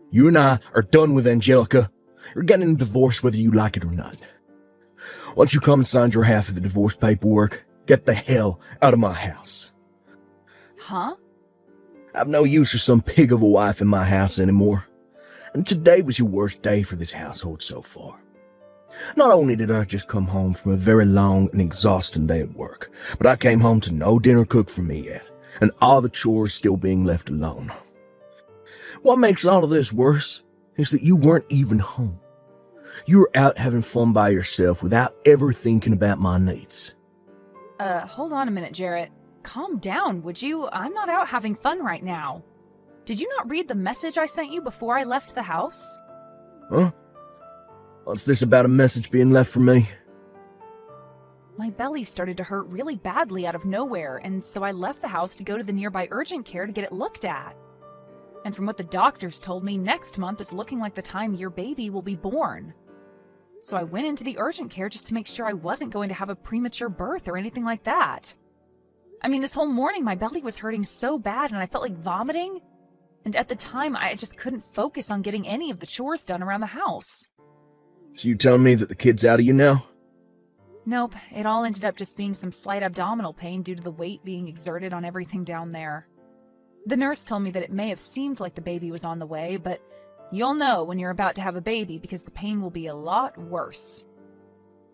You and I are done with Angelica. You're getting a divorce whether you like it or not. Once you come and sign your half of the divorce paperwork, get the hell out of my house. Huh? I've no use for some pig of a wife in my house anymore. And today was your worst day for this household so far. Not only did I just come home from a very long and exhausting day at work, but I came home to no dinner cooked for me yet, and all the chores still being left alone. What makes all of this worse is that you weren't even home. You were out having fun by yourself without ever thinking about my needs. Hold on a minute, Jarrett. Calm down, would you? I'm not out having fun right now. Did you not read the message I sent you before I left the house? Huh? What's this about a message being left for me? My belly started to hurt really badly out of nowhere, and so I left the house to go to the nearby urgent care to get it looked at. And from what the doctors told me, next month is looking like the time your baby will be born. So I went into the urgent care just to make sure I wasn't going to have a premature birth or anything like that. I mean, this whole morning my belly was hurting so bad and I felt like vomiting. And at the time, I just couldn't focus on getting any of the chores done around the house. So you telling me that the kid's out of you now? Nope, it all ended up just being some slight abdominal pain due to the weight being exerted on everything down there. The nurse told me that it may have seemed like the baby was on the way, but you'll know when you're about to have a baby because the pain will be a lot worse.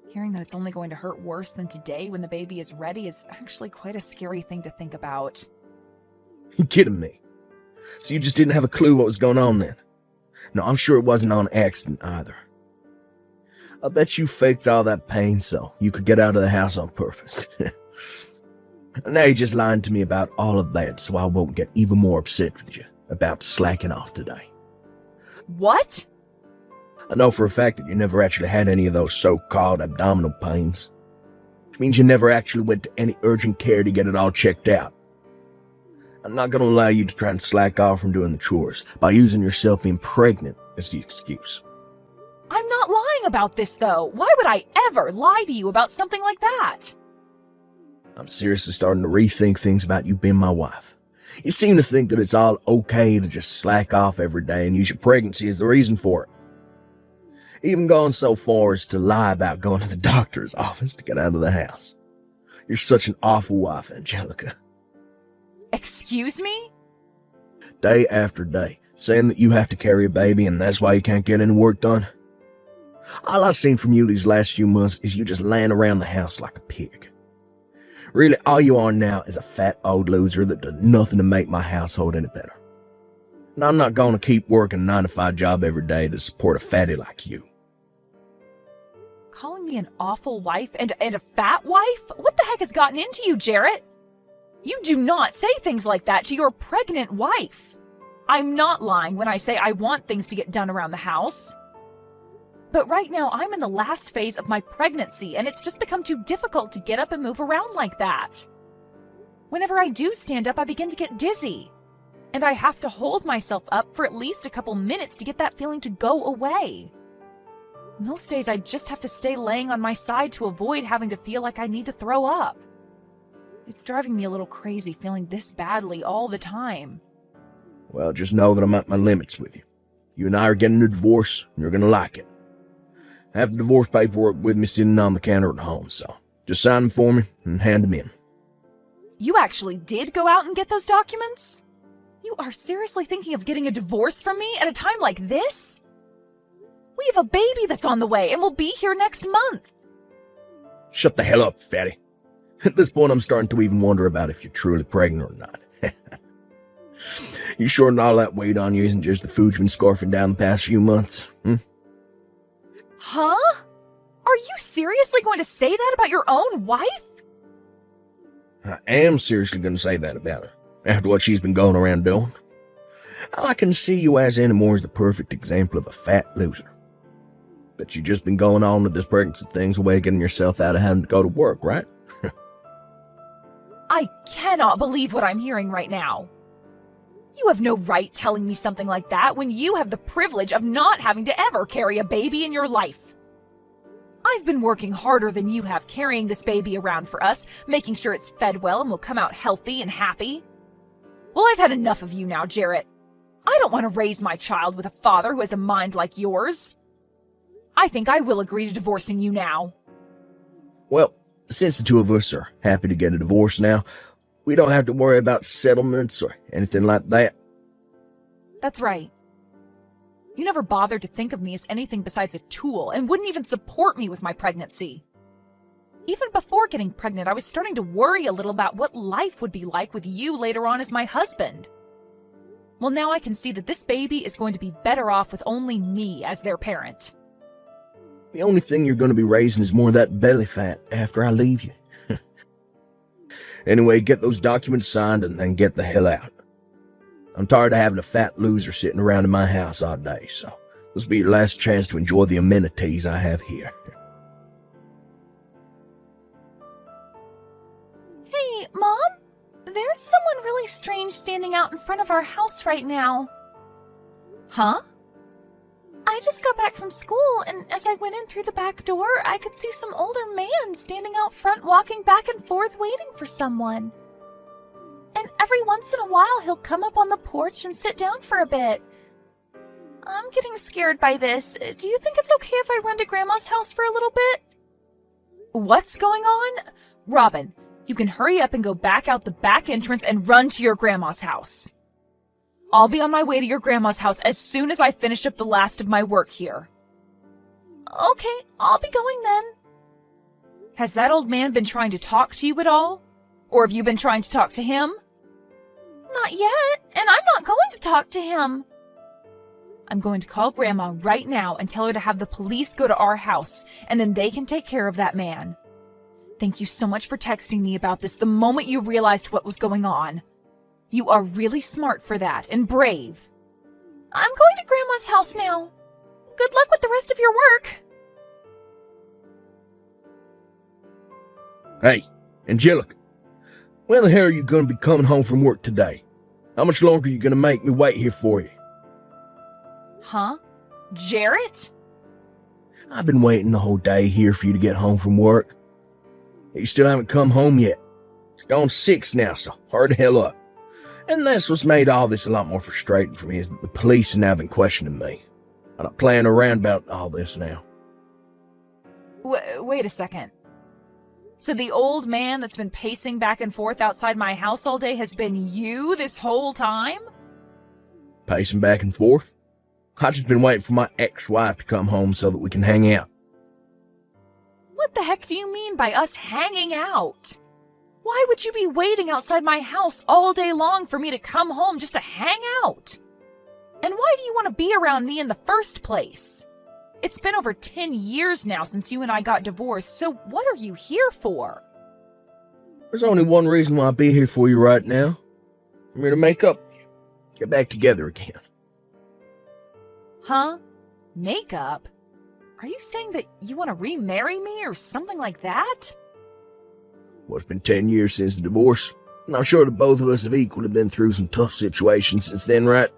Hearing that it's only going to hurt worse than today when the baby is ready is actually quite a scary thing to think about. You kidding me? So you just didn't have a clue what was going on then? No, I'm sure it wasn't on accident either. I bet you faked all that pain so you could get out of the house on purpose. And now you're just lying to me about all of that so I won't get even more upset with you about slacking off today. What? I know for a fact that you never actually had any of those so-called abdominal pains, which means you never actually went to any urgent care to get it all checked out. I'm not going to allow you to try and slack off from doing the chores by using yourself being pregnant as the excuse. I'm not lying about this, though. Why would I ever lie to you about something like that? I'm seriously starting to rethink things about you being my wife. You seem to think that it's all okay to just slack off every day and use your pregnancy as the reason for it. Even going so far as to lie about going to the doctor's office to get out of the house. You're such an awful wife, Angelica. Excuse me? Day after day, saying that you have to carry a baby and that's why you can't get any work done. All I've seen from you these last few months is you just laying around the house like a pig. Really, all you are now is a fat old loser that does nothing to make my household any better. And I'm not going to keep working a 9-to-5 job every day to support a fatty like you. Calling me an awful wife and a fat wife? What the heck has gotten into you, Jarrett? You do not say things like that to your pregnant wife. I'm not lying when I say I want things to get done around the house. But right now, I'm in the last phase of my pregnancy, and it's just become too difficult to get up and move around like that. Whenever I do stand up, I begin to get dizzy. And I have to hold myself up for at least a couple minutes to get that feeling to go away. Most days, I just have to stay laying on my side to avoid having to feel like I need to throw up. It's driving me a little crazy feeling this badly all the time. Well, just know that I'm at my limits with you. You and I are getting a divorce, and you're going to like it. I have the divorce paperwork with me sitting on the counter at home, so just sign them for me and hand them in. You actually did go out and get those documents? You are seriously thinking of getting a divorce from me at a time like this? We have a baby that's on the way and will be here next month. Shut the hell up, fatty. At this point, I'm starting to even wonder about if you're truly pregnant or not. You sure that all that weight on you isn't just the food you've been scarfing down the past few months? Huh? Are you seriously going to say that about your own wife? I am seriously going to say that about her, after what she's been going around doing. All I can see you as anymore is the perfect example of a fat loser. But you've just been going on with this pregnancy thing's way of getting yourself out of having to go to work, right? I cannot believe what I'm hearing right now. You have no right telling me something like that when you have the privilege of not having to ever carry a baby in your life. I've been working harder than you have carrying this baby around for us, making sure it's fed well and will come out healthy and happy. Well, I've had enough of you now, Jarrett. I don't want to raise my child with a father who has a mind like yours. I think I will agree to divorcing you now. Well, since the two of us are happy to get a divorce now, we don't have to worry about settlements or anything like that. That's right. You never bothered to think of me as anything besides a tool and wouldn't even support me with my pregnancy. Even before getting pregnant, I was starting to worry a little about what life would be like with you later on as my husband. Well, now I can see that this baby is going to be better off with only me as their parent. The only thing you're going to be raising is more of that belly fat after I leave you. Anyway, get those documents signed and then get the hell out. I'm tired of having a fat loser sitting around in my house all day, so this will be your last chance to enjoy the amenities I have here. Hey, Mom? There's someone really strange standing out in front of our house right now. Huh? I just got back from school, and as I went in through the back door, I could see some older man standing out front walking back and forth waiting for someone. And every once in a while, he'll come up on the porch and sit down for a bit. I'm getting scared by this. Do you think it's okay if I run to Grandma's house for a little bit? What's going on? Robin, you can hurry up and go back out the back entrance and run to your Grandma's house. I'll be on my way to your Grandma's house as soon as I finish up the last of my work here. Okay, I'll be going then. Has that old man been trying to talk to you at all? Or have you been trying to talk to him? Not yet, and I'm not going to talk to him. I'm going to call Grandma right now and tell her to have the police go to our house, and then they can take care of that man. Thank you so much for texting me about this the moment you realized what was going on. You are really smart for that, and brave. I'm going to Grandma's house now. Good luck with the rest of your work. Hey, Angelica, when the hell are you going to be coming home from work today? How much longer are you going to make me wait here for you? Huh? Jarrett? I've been waiting the whole day here for you to get home from work. You still haven't come home yet. It's gone 6 now, so hurry the hell up. And that's what's made all this a lot more frustrating for me, is that the police have now been questioning me. I'm not playing around about all this now. Wait a second. So the old man that's been pacing back and forth outside my house all day has been you this whole time? Pacing back and forth? I've just been waiting for my ex-wife to come home so that we can hang out. What the heck do you mean by us hanging out? Why would you be waiting outside my house all day long for me to come home just to hang out? And why do you want to be around me in the first place? It's been over 10 years now since you and I got divorced, so what are you here for? There's only one reason why I'll be here for you right now. I'm here to make up with you. Get back together again. Huh? Makeup? Are you saying that you want to remarry me or something like that? Well, it's been 10 years since the divorce, and I'm sure that both of us have equally been through some tough situations since then, right?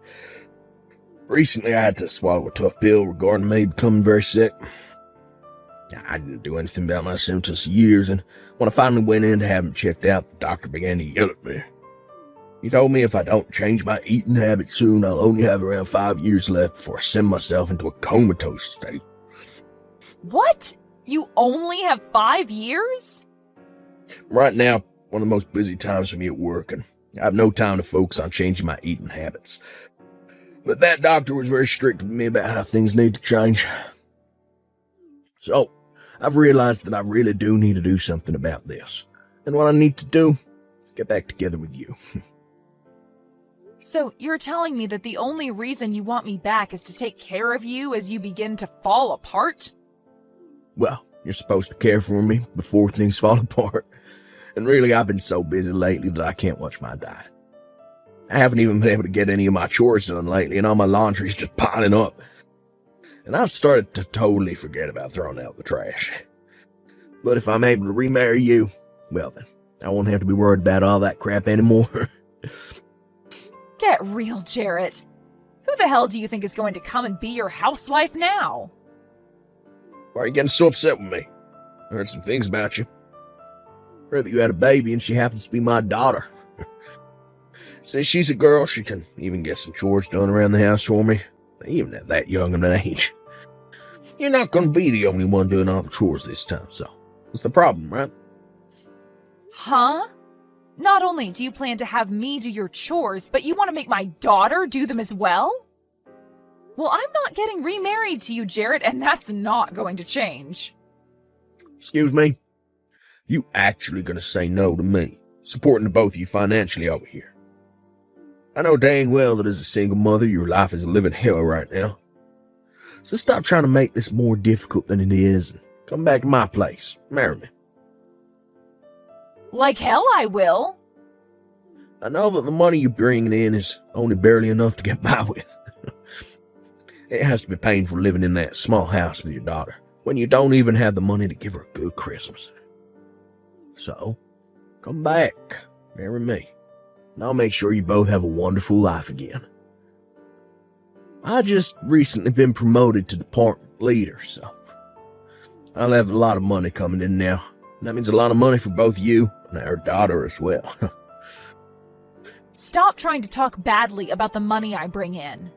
Recently, I had to swallow a tough pill regarding me becoming very sick. I didn't do anything about my symptoms for years, and when I finally went in to have them checked out, the doctor began to yell at me. He told me if I don't change my eating habits soon, I'll only have around 5 years left before I send myself into a comatose state. What? You only have 5 years? Right now, one of the most busy times for me at work, and I have no time to focus on changing my eating habits. But that doctor was very strict with me about how things need to change. So, I've realized that I really do need to do something about this. And what I need to do is get back together with you. So you're telling me that the only reason you want me back is to take care of you as you begin to fall apart? Well, you're supposed to care for me before things fall apart. And really, I've been so busy lately that I can't watch my diet. I haven't even been able to get any of my chores done lately, and all my laundry's just piling up. And I've started to totally forget about throwing out the trash. But if I'm able to remarry you, well then, I won't have to be worried about all that crap anymore. Get real, Jarrett. Who the hell do you think is going to come and be your housewife now? Why are you getting so upset with me? I heard some things about you. I heard that you had a baby and she happens to be my daughter. Since she's a girl, she can even get some chores done around the house for me, even at that young of an age. You're not going to be the only one doing all the chores this time, so what's the problem, right? Huh? Not only do you plan to have me do your chores, but you want to make my daughter do them as well? Well, I'm not getting remarried to you, Jarrett, and that's not going to change. Excuse me? You actually going to say no to me, supporting the both of you financially over here? I know dang well that as a single mother, your life is a living hell right now. So stop trying to make this more difficult than it is and come back to my place. Marry me. Like hell I will. I know that the money you're bringing in is only barely enough to get by with. It has to be painful living in that small house with your daughter when you don't even have the money to give her a good Christmas. So, come back, marry me, and I'll make sure you both have a wonderful life again. I just recently been promoted to department leader, so I'll have a lot of money coming in now. And that means a lot of money for both you and our daughter as well. Stop trying to talk badly about the money I bring in.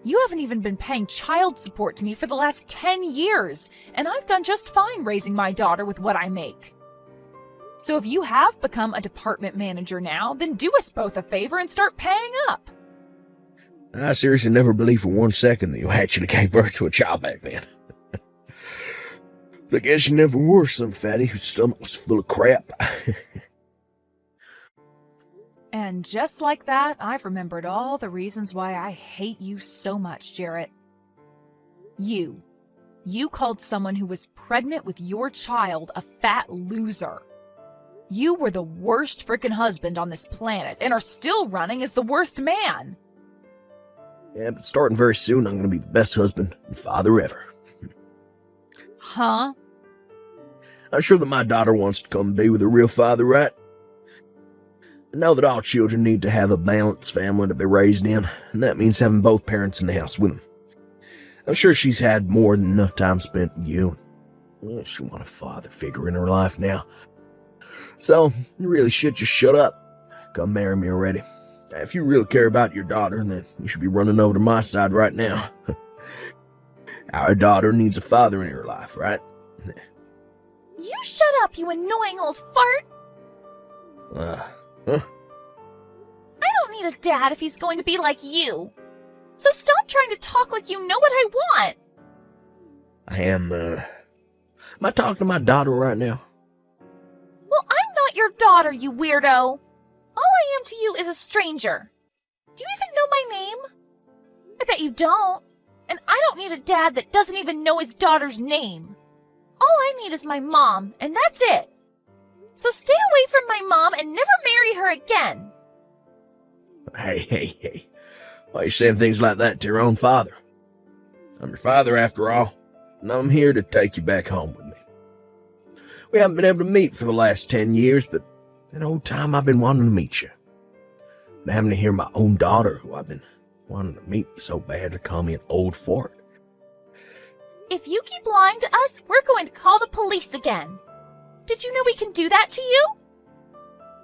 You haven't even been paying child support to me for the last 10 years, and I've done just fine raising my daughter with what I make. So if you have become a department manager now, then do us both a favor and start paying up. I seriously never believed for 1 second that you actually gave birth to a child back then. But I guess you never were some fatty whose stomach was full of crap. And just like that, I've remembered all the reasons why I hate you so much, Jarrett. You called someone who was pregnant with your child a fat loser. You were the worst frickin' husband on this planet and are still running as the worst man. Yeah, but starting very soon, I'm going to be the best husband and father ever. Huh? I'm sure that my daughter wants to come be with a real father, right? I know that all children need to have a balanced family to be raised in, and that means having both parents in the house with them. I'm sure she's had more than enough time spent with you. Well, she wants a father figure in her life now. So, you really should just shut up. Come marry me already. If you really care about your daughter, then you should be running over to my side right now. Our daughter needs a father in her life, right? You shut up, you annoying old fart! Huh? I don't need a dad if he's going to be like you. So stop trying to talk like you know what I want. Am I talking to my daughter right now? Well, I'm not your daughter, you weirdo. All I am to you is a stranger. Do you even know my name? I bet you don't. And I don't need a dad that doesn't even know his daughter's name. All I need is my mom, and that's it. So stay away from my mom and never marry her again. Hey. Why are you saying things like that to your own father? I'm your father after all, and I'm here to take you back home with me. We haven't been able to meet for the last 10 years, but that whole time I've been wanting to meet you. And having to hear my own daughter, who I've been wanting to meet so bad, to call me an old fart. If you keep lying to us, we're going to call the police again. Did you know we can do that to you?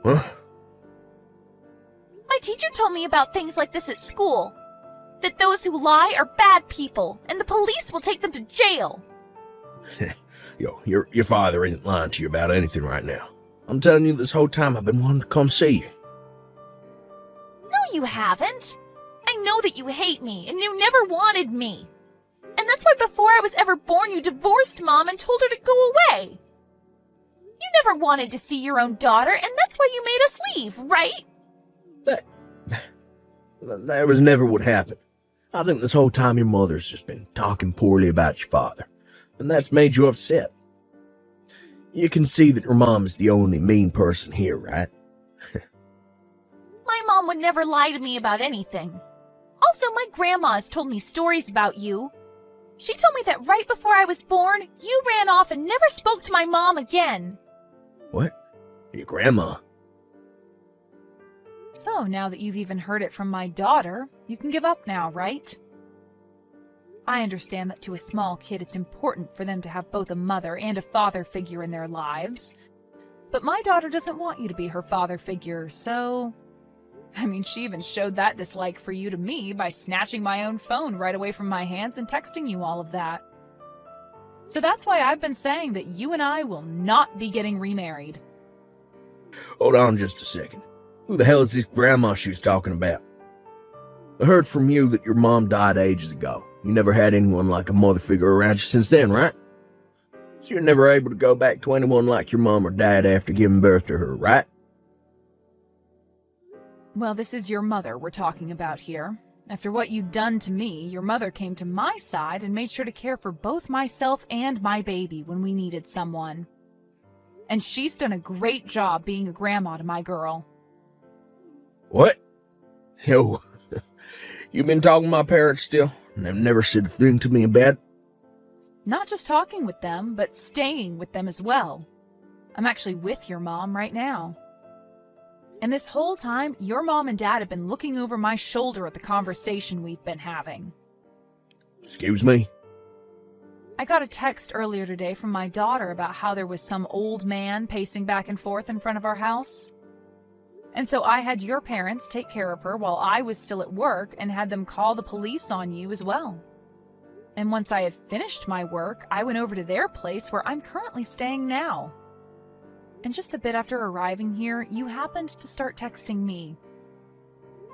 Huh? My teacher told me about things like this at school. That those who lie are bad people, and the police will take them to jail. Your father isn't lying to you about anything right now. I'm telling you, this whole time I've been wanting to come see you. No, you haven't. I know that you hate me, and you never wanted me. And that's why before I was ever born, you divorced Mom and told her to go away. You never wanted to see your own daughter, and that's why you made us leave, right? That was never what happened. I think this whole time your mother's just been talking poorly about your father, and that's made you upset. You can see that your mom is the only mean person here, right? My mom would never lie to me about anything. Also, my grandma has told me stories about you. She told me that right before I was born, you ran off and never spoke to my mom again. What? Your grandma? So now that you've even heard it from my daughter, you can give up now, right? I understand that to a small kid it's important for them to have both a mother and a father figure in their lives. But my daughter doesn't want you to be her father figure, so I mean, she even showed that dislike for you to me by snatching my own phone right away from my hands and texting you all of that. So that's why I've been saying that you and I will not be getting remarried. Hold on just a second. Who the hell is this grandma she was talking about? I heard from you that your mom died ages ago. You never had anyone like a mother figure around you since then, right? So you're never able to go back to anyone like your mom or dad after giving birth to her, right? Well, this is your mother we're talking about here. After what you'd done to me, your mother came to my side and made sure to care for both myself and my baby when we needed someone. And she's done a great job being a grandma to my girl. What? Yo, you been talking to my parents still? And they've never said a thing to me about it? Not just talking with them, but staying with them as well. I'm actually with your mom right now. And this whole time, your mom and dad have been looking over my shoulder at the conversation we've been having. Excuse me? I got a text earlier today from my daughter about how there was some old man pacing back and forth in front of our house. And so I had your parents take care of her while I was still at work and had them call the police on you as well. And once I had finished my work, I went over to their place where I'm currently staying now. And just a bit after arriving here, you happened to start texting me.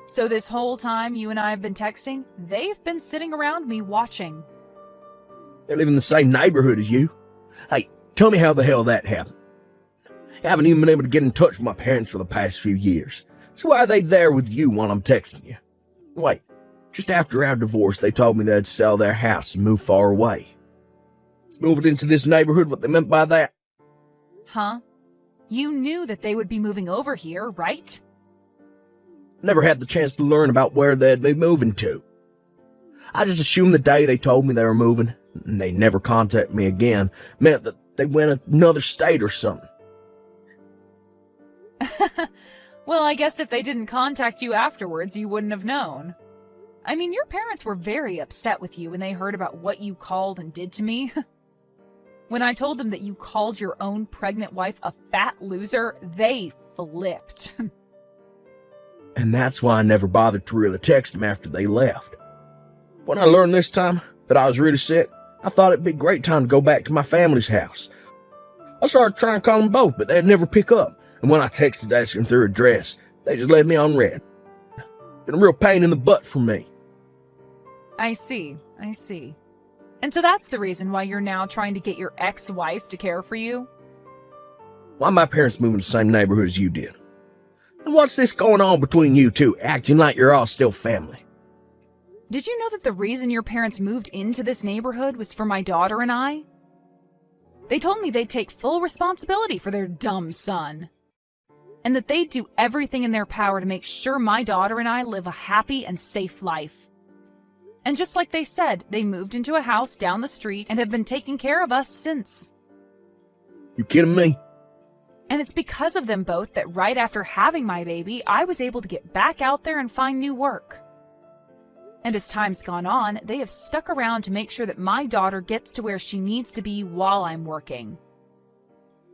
So this whole time you and I have been texting, they've been sitting around me watching. They live in the same neighborhood as you. Hey, tell me how the hell that happened. I haven't even been able to get in touch with my parents for the past few years. So why are they there with you while I'm texting you? Wait, just after our divorce, they told me they'd sell their house and move far away. Is moving into this neighborhood what they meant by that? Huh? You knew that they would be moving over here, right? Never had the chance to learn about where they'd be moving to. I just assumed the day they told me they were moving, and they never contacted me again, meant that they went another state or something. Well, I guess if they didn't contact you afterwards, you wouldn't have known. I mean, your parents were very upset with you when they heard about what you called and did to me. When I told them that you called your own pregnant wife a fat loser, they flipped. And that's why I never bothered to really text them after they left. When I learned this time that I was really sick, I thought it'd be a great time to go back to my family's house. I started trying to call them both, but they'd never pick up. And when I texted asking their address, they just left me on red. Been a real pain in the butt for me. I see. And so that's the reason why you're now trying to get your ex-wife to care for you? Why my parents moved in the same neighborhood as you did? And what's this going on between you two, acting like you're all still family? Did you know that the reason your parents moved into this neighborhood was for my daughter and I? They told me they'd take full responsibility for their dumb son. And that they'd do everything in their power to make sure my daughter and I live a happy and safe life. And just like they said, they moved into a house down the street and have been taking care of us since. You kidding me? And it's because of them both that right after having my baby, I was able to get back out there and find new work. And as time's gone on, they have stuck around to make sure that my daughter gets to where she needs to be while I'm working.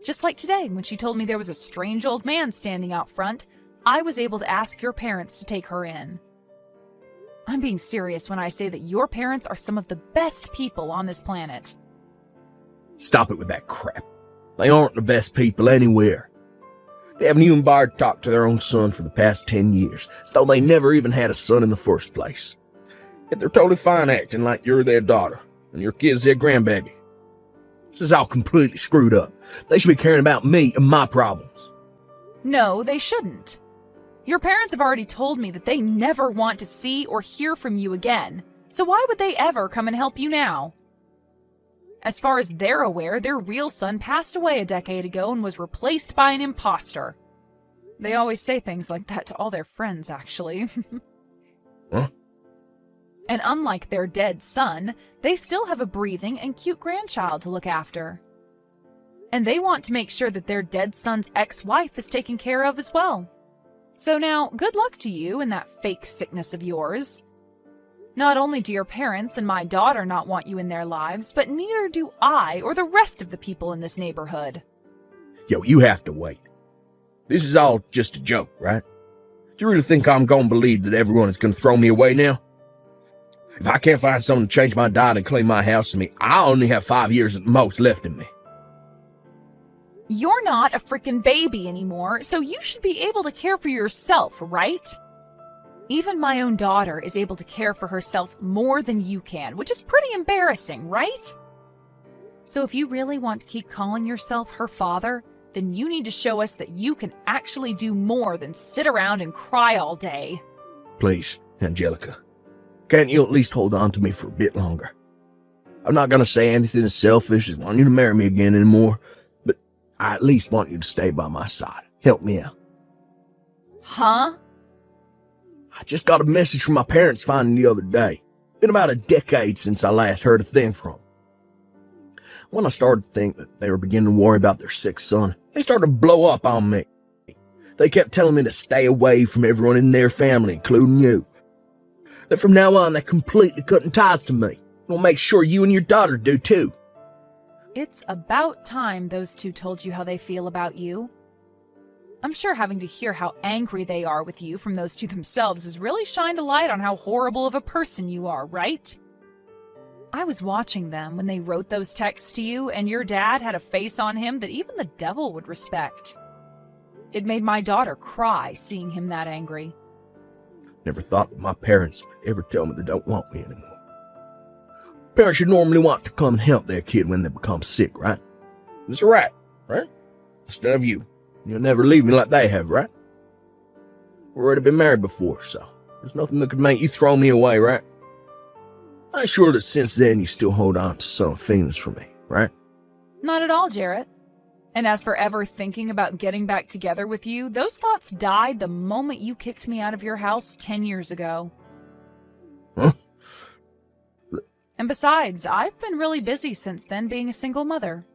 Just like today, when she told me there was a strange old man standing out front, I was able to ask your parents to take her in. I'm being serious when I say that your parents are some of the best people on this planet. Stop it with that crap. They aren't the best people anywhere. They haven't even bothered to talk to their own son for the past 10 years, so they never even had a son in the first place. Yet they're totally fine acting like you're their daughter, and your kid's their grandbaby. This is all completely screwed up. They should be caring about me and my problems. No, they shouldn't. Your parents have already told me that they never want to see or hear from you again, so why would they ever come and help you now? As far as they're aware, their real son passed away a decade ago and was replaced by an imposter. They always say things like that to all their friends, actually. Huh? And unlike their dead son, they still have a breathing and cute grandchild to look after. And they want to make sure that their dead son's ex-wife is taken care of as well. So now, good luck to you and that fake sickness of yours. Not only do your parents and my daughter not want you in their lives, but neither do I or the rest of the people in this neighborhood. Yo, you have to wait. This is all just a joke, right? Do you really think I'm gonna believe that everyone is gonna throw me away now? If I can't find someone to change my diet and clean my house to me, I only have 5 years at the most left in me. You're not a freaking baby anymore, so you should be able to care for yourself, right? Even my own daughter is able to care for herself more than you can, which is pretty embarrassing, right? So if you really want to keep calling yourself her father, then you need to show us that you can actually do more than sit around and cry all day. Please, Angelica, can't you at least hold on to me for a bit longer? I'm not gonna say anything as selfish as wanting you to marry me again anymore, but I at least want you to stay by my side. Help me out. Huh? I just got a message from my parents finding the other day. Been about a decade since I last heard a thing from them. When I started to think that they were beginning to worry about their sick son, they started to blow up on me. They kept telling me to stay away from everyone in their family, including you. That from now on, they're completely cutting ties to me. We'll make sure you and your daughter do too. It's about time those two told you how they feel about you. I'm sure having to hear how angry they are with you from those two themselves has really shined a light on how horrible of a person you are, right? I was watching them when they wrote those texts to you, and your dad had a face on him that even the devil would respect. It made my daughter cry seeing him that angry. Never thought that my parents would ever tell me they don't want me anymore. Parents should normally want to come and help their kid when they become sick, right? It's right? Instead of you. You'll never leave me like they have, right? We've already been married before, so there's nothing that could make you throw me away, right? I'm sure that since then you still hold on to some feelings for me, right? Not at all, Jarrett. And as for ever thinking about getting back together with you, those thoughts died the moment you kicked me out of your house 10 years ago. Huh? And besides, I've been really busy since then being a single mother.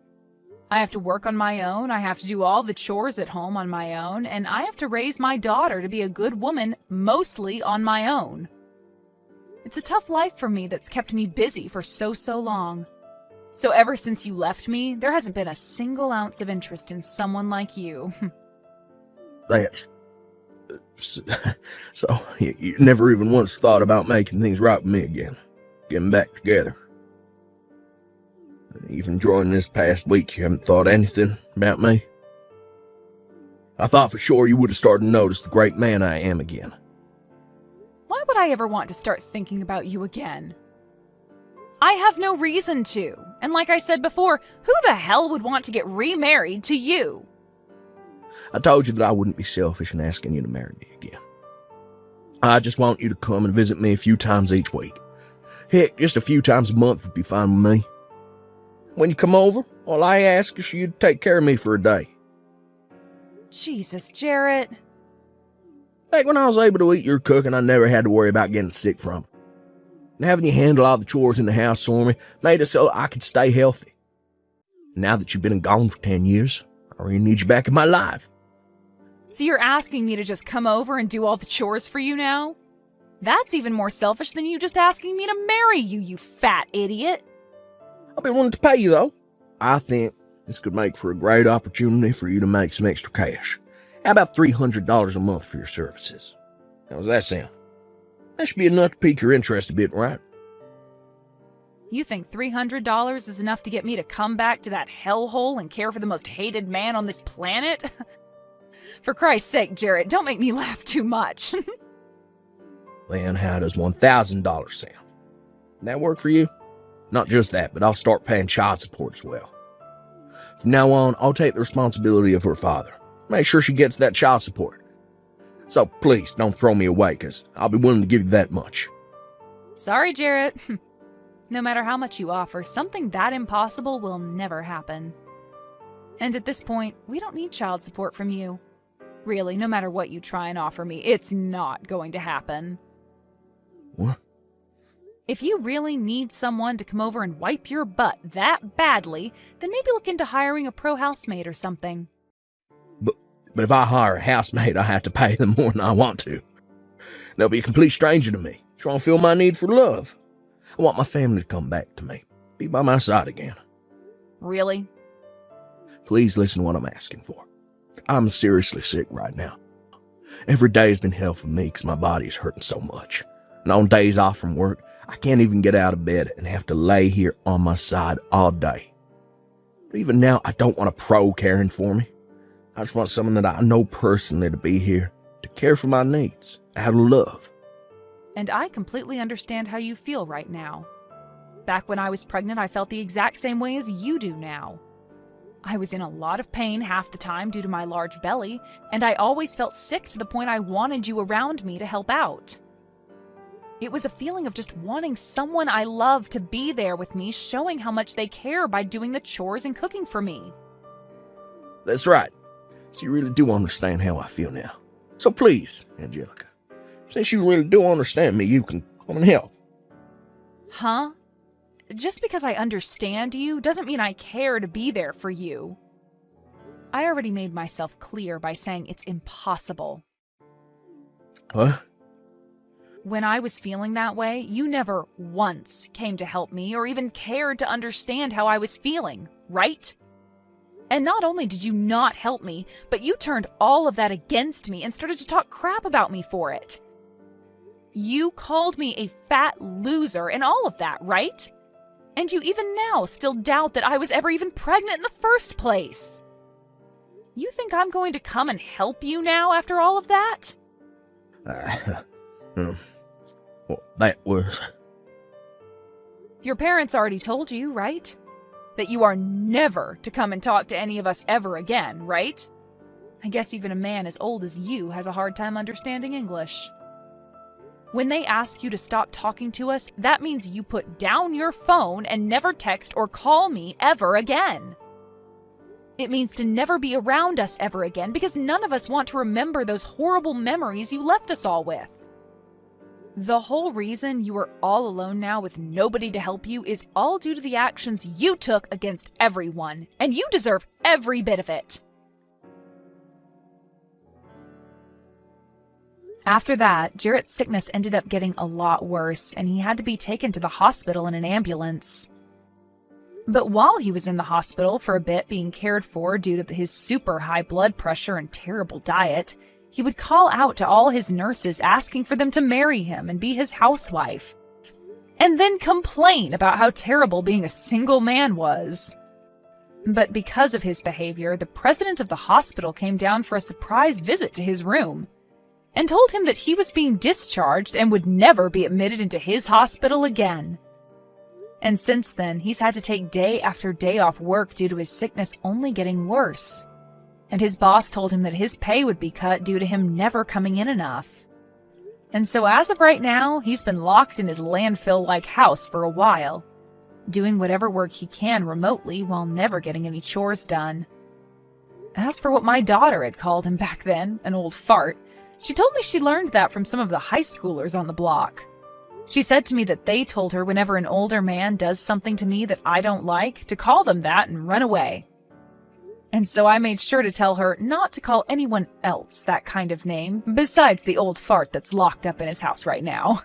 I have to work on my own, I have to do all the chores at home on my own, and I have to raise my daughter to be a good woman mostly on my own. It's a tough life for me that's kept me busy for so long. So ever since you left me, there hasn't been a single ounce of interest in someone like you. That's... So, you never even once thought about making things right with me again. Getting back together. Even during this past week, you haven't thought anything about me? I thought for sure you would have started to notice the great man I am again. Why would I ever want to start thinking about you again? I have no reason to. And like I said before, who the hell would want to get remarried to you? I told you that I wouldn't be selfish in asking you to marry me again. I just want you to come and visit me a few times each week. Heck, just a few times a month would be fine with me. When you come over, all I ask is for you to take care of me for a day. Jesus, Jarrett. Back when I was able to eat your cooking, I never had to worry about getting sick from it. And having you handle all the chores in the house for me made it so I could stay healthy. Now that you've been gone for 10 years, I really need you back in my life. So you're asking me to just come over and do all the chores for you now? That's even more selfish than you just asking me to marry you, you fat idiot. I've been wanting to pay you, though. I think this could make for a great opportunity for you to make some extra cash. How about $300 a month for your services? How does that sound? That should be enough to pique your interest a bit, right? You think $300 is enough to get me to come back to that hellhole and care for the most hated man on this planet? For Christ's sake, Jarrett, don't make me laugh too much. Then how does $1,000 sound? That work for you? Not just that, but I'll start paying child support as well. From now on, I'll take the responsibility of her father. Make sure she gets that child support. So please, don't throw me away, because I'll be willing to give you that much. Sorry, Jarrett. No matter how much you offer, something that impossible will never happen. And at this point, we don't need child support from you. Really, no matter what you try and offer me, it's not going to happen. What? If you really need someone to come over and wipe your butt that badly, then maybe look into hiring a pro housemaid or something. But if I hire a housemaid, I have to pay them more than I want to. They'll be a complete stranger to me, trying to feel my need for love. I want my family to come back to me, be by my side again. Really? Please listen to what I'm asking for. I'm seriously sick right now. Every day has been hell for me because my body is hurting so much. And on days off from work, I can't even get out of bed and have to lay here on my side all day. But even now, I don't want a pro caring for me. I just want someone that I know personally to be here to care for my needs out of love. And I completely understand how you feel right now. Back when I was pregnant, I felt the exact same way as you do now. I was in a lot of pain half the time due to my large belly, and I always felt sick to the point I wanted you around me to help out. It was a feeling of just wanting someone I love to be there with me, showing how much they care by doing the chores and cooking for me. That's right. So you really do understand how I feel now. So please, Angelica, since you really do understand me, you can come and help. Huh? Just because I understand you doesn't mean I care to be there for you. I already made myself clear by saying it's impossible. What? When I was feeling that way, you never once came to help me or even cared to understand how I was feeling, right? And not only did you not help me, but you turned all of that against me and started to talk crap about me for it. You called me a fat loser and all of that, right? And you even now still doubt that I was ever even pregnant in the first place. You think I'm going to come and help you now after all of that? Well, that was... Your parents already told you, right? That you are never to come and talk to any of us ever again, right? I guess even a man as old as you has a hard time understanding English. When they ask you to stop talking to us, that means you put down your phone and never text or call me ever again. It means to never be around us ever again because none of us want to remember those horrible memories you left us all with. The whole reason you are all alone now with nobody to help you is all due to the actions you took against everyone, and you deserve every bit of it. After that, Jarrett's sickness ended up getting a lot worse, and he had to be taken to the hospital in an ambulance. But while he was in the hospital for a bit being cared for due to his super high blood pressure and terrible diet, he would call out to all his nurses asking for them to marry him and be his housewife, and then complain about how terrible being a single man was. But because of his behavior, the president of the hospital came down for a surprise visit to his room and told him that he was being discharged and would never be admitted into his hospital again. And since then, he's had to take day after day off work due to his sickness only getting worse. And his boss told him that his pay would be cut due to him never coming in enough. And so as of right now, he's been locked in his landfill-like house for a while, doing whatever work he can remotely while never getting any chores done. As for what my daughter had called him back then, an old fart, she told me she learned that from some of the high schoolers on the block. She said to me that they told her whenever an older man does something to me that I don't like, to call them that and run away. And so I made sure to tell her not to call anyone else that kind of name, besides the old fart that's locked up in his house right now.